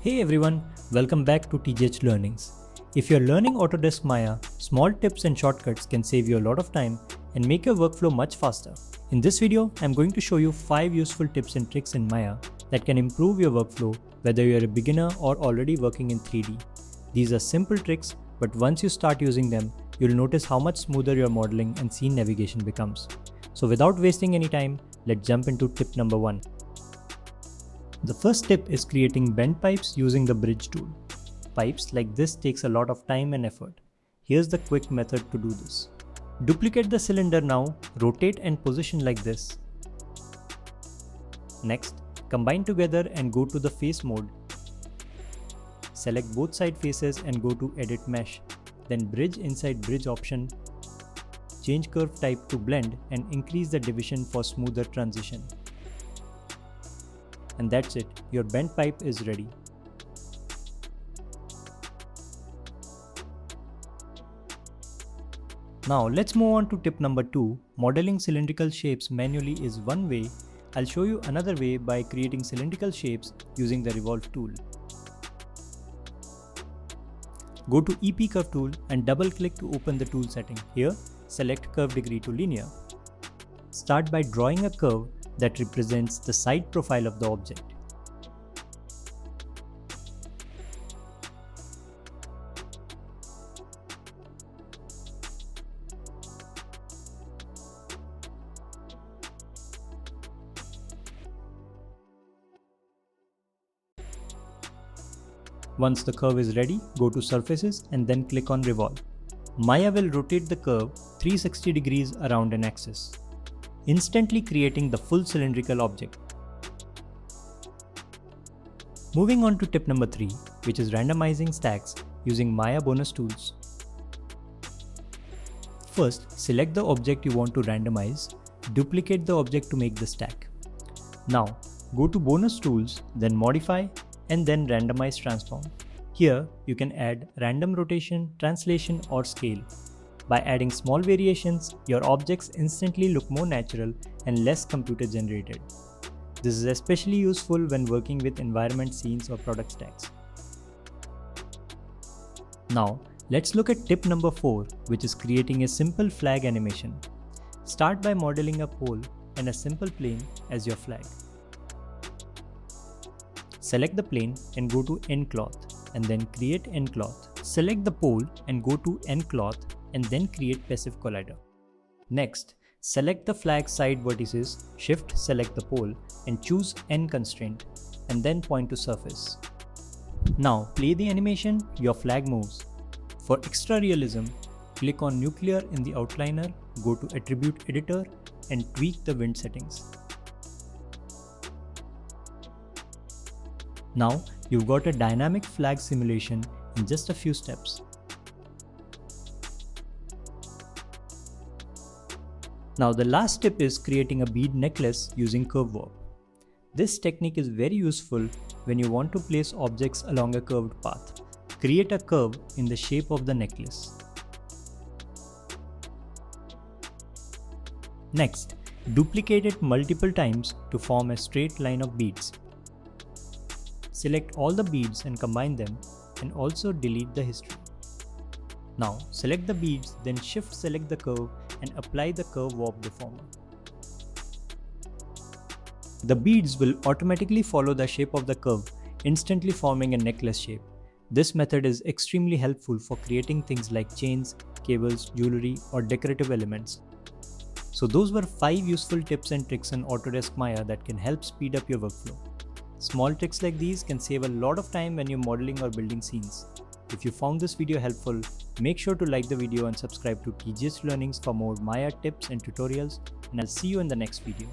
Hey everyone, welcome back to TGH Learnings. If you're learning Autodesk Maya, small tips and shortcuts can save you a lot of time and make your workflow much faster. In this video, I'm going to show you 5 useful tips and tricks in Maya that can improve your workflow whether you're a beginner or already working in 3D. These are simple tricks, but once you start using them, you'll notice how much smoother your modeling and scene navigation becomes. So without wasting any time, let's jump into tip number 1. The first tip is creating bend pipes using the bridge tool. Pipes like this takes a lot of time and effort. Here's the quick method to do this. Duplicate the cylinder now, rotate and position like this. Next, combine together and go to the face mode. Select both side faces and go to edit mesh. Then bridge inside bridge option. Change curve type to blend and increase the division for smoother transition. And that's it, your bent pipe is ready. Now let's move on to tip number 2. Modeling cylindrical shapes manually is one way. I'll show you another way by creating cylindrical shapes using the Revolve tool. Go to EP Curve tool and double click to open the tool setting. Here, select curve degree to linear. Start by drawing a curve that represents the side profile of the object. Once the curve is ready, go to Surfaces and then click on Revolve. Maya will rotate the curve 360 degrees around an axis, instantly creating the full cylindrical object. Moving on to tip number 3, which is randomizing stacks using Maya bonus tools. First, select the object you want to randomize, duplicate the object to make the stack. Now, go to bonus tools, then modify, and then randomize transform. Here, you can add random rotation, translation, or scale. By adding small variations, your objects instantly look more natural and less computer generated. This is especially useful when working with environment scenes or product stacks. Now, let's look at tip number 4, which is creating a simple flag animation. Start by modeling a pole and a simple plane as your flag. Select the plane and go to End Cloth and then create End Cloth. Select the pole and go to End Cloth and then create Passive Collider. Next, select the flag side vertices, shift select the pole and choose End Constraint and then point to surface. Now play the animation, your flag moves. For extra realism, click on Nuclear in the outliner, go to Attribute Editor and tweak the wind settings. Now you've got a dynamic flag simulation in just a few steps. Now the last tip is creating a bead necklace using curve warp. This technique is very useful when you want to place objects along a curved path. Create a curve in the shape of the necklace. Next, duplicate it multiple times to form a straight line of beads. Select all the beads and combine them, and also delete the history. Now select the beads, then shift select the curve and apply the curve warp deformer. The beads will automatically follow the shape of the curve, instantly forming a necklace shape. This method is extremely helpful for creating things like chains, cables, jewelry, or decorative elements. So those were 5 useful tips and tricks in Autodesk Maya that can help speed up your workflow. Small tricks like these can save a lot of time when you're modeling or building scenes. If you found this video helpful, make sure to like the video and subscribe to TGH Learnings for more Maya tips and tutorials, and I'll see you in the next video.